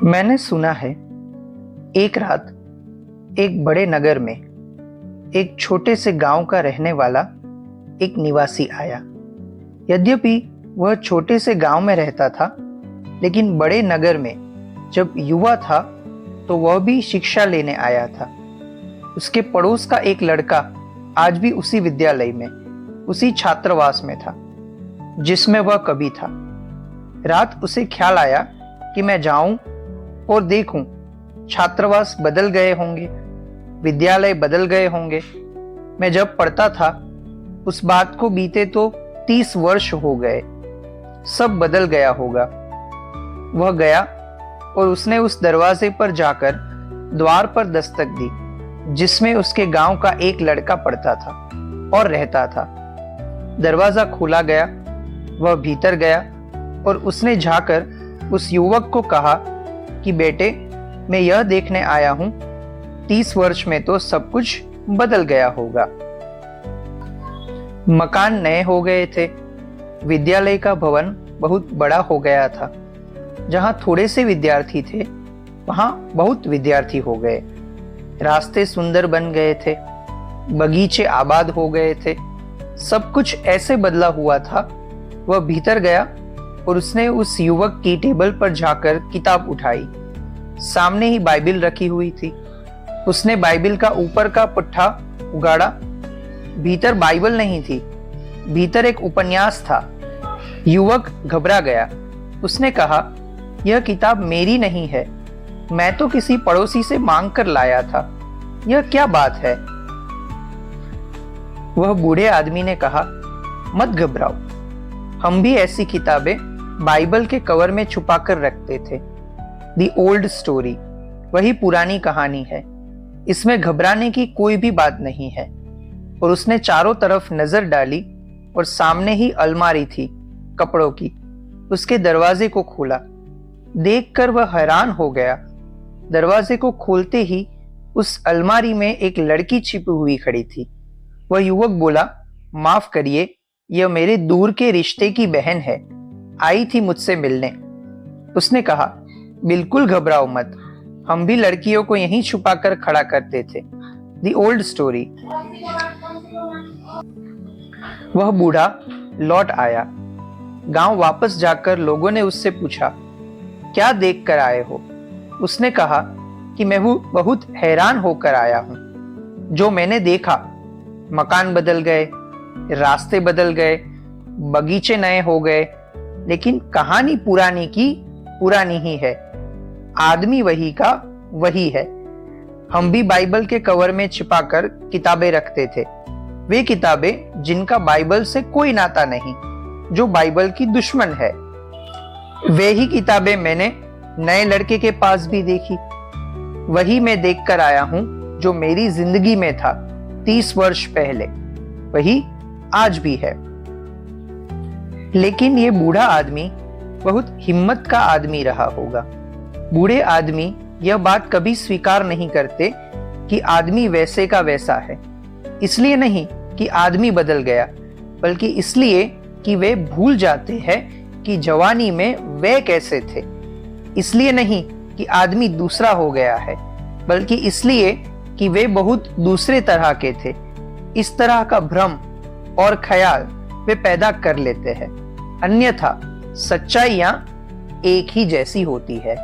मैंने सुना है एक रात एक बड़े नगर में एक छोटे से गांव का रहने वाला एक निवासी आया। यद्यपि वह छोटे से गांव में रहता था, लेकिन बड़े नगर में जब युवा था तो वह भी शिक्षा लेने आया था। उसके पड़ोस का एक लड़का आज भी उसी विद्यालय में, उसी छात्रावास में था जिसमें वह कभी था। रात उसे ख्याल आया कि मैं जाऊं और देखूं, छात्रावास बदल गए होंगे, विद्यालय बदल गए होंगे। मैं जब पढ़ता था उस बात को बीते तो 30 वर्ष हो गए, सब बदल गया होगा। वह गया और उसने उस दरवाजे पर जाकर द्वार पर दस्तक दी जिसमें उसके गांव का एक लड़का पढ़ता था और रहता था। दरवाजा खोला गया, वह भीतर गया और उसने जाकर उस युवक को कहा कि बेटे, मैं यह देखने आया हूं, 30 वर्ष में तो सब कुछ बदल गया होगा। मकान नए हो गए थे, विद्यालय का भवन बहुत बड़ा हो गया था। जहां थोड़े से विद्यार्थी थे वहां बहुत विद्यार्थी हो गए। रास्ते सुंदर बन गए थे, बगीचे आबाद हो गए थे, सब कुछ ऐसे बदला हुआ था। वह भीतर गया और उसने उस युवक की टेबल पर जाकर किताब उठाई। सामने ही बाइबिल रखी हुई थी। उसने बाइबिल का ऊपर का पुट्ठा उगाड़ा। भीतर बाइबिल नहीं थी, भीतर एक उपन्यास था। युवक घबरा गया। उसने कहा, यह किताब मेरी नहीं है, मैं तो किसी पड़ोसी से मांग कर लाया था। यह क्या बात है? वह बूढ़े आदमी ने कहा, मत घबराओ, हम भी ऐसी किताबें बाइबल के कवर में छुपा कर रखते थे। दी ओल्ड स्टोरी, वही पुरानी कहानी है, इसमें घबराने की कोई भी बात नहीं है। और उसने चारों तरफ नजर डाली और सामने ही अलमारी थी कपड़ों की। उसके दरवाजे को खोला। देखकर वह हैरान हो गया। दरवाजे को खोलते ही उस अलमारी में एक लड़की छिपी हुई खड़ी थी। वह युवक बोला, माफ करिए, यह मेरे दूर के रिश्ते की बहन है, आई थी मुझसे मिलने। उसने कहा, बिल्कुल घबराओ मत, हम भी लड़कियों को यहीं छुपा कर खड़ा करते थे। The old story. वह बूढ़ा लौट आया। गांव वापस जाकर लोगों ने उससे पूछा, क्या देख कर आए हो? उसने कहा कि मैं बहुत हैरान होकर आया हूं। जो मैंने देखा, मकान बदल गए, रास्ते बदल गए, बगीचे नए हो गए, लेकिन कहानी पुरानी की पुरानी ही है। आदमी वही का वही है। हम भी बाइबल के कवर में छिपाकर किताबें रखते थे, वे किताबें जिनका बाइबल से कोई नाता नहीं, जो बाइबल की दुश्मन है। वे ही किताबें मैंने नए लड़के के पास भी देखी। वही मैं देखकर आया हूं जो मेरी जिंदगी में था 30 वर्ष पहले, वही आज भी है। लेकिन ये बूढ़ा आदमी बहुत हिम्मत का आदमी रहा होगा। बूढ़े आदमी यह बात कभी स्वीकार नहीं करते कि आदमी वैसे का वैसा है। इसलिए नहीं कि आदमी बदल गया, बल्कि इसलिए कि वे भूल जाते हैं कि जवानी में वे कैसे थे। इसलिए नहीं कि आदमी दूसरा हो गया है, बल्कि इसलिए कि वे बहुत दूसरे तरह के थे। इस तरह का भ्रम और ख्याल वे पैदा कर लेते हैं, अन्यथा सच्चाइयां एक ही जैसी होती है।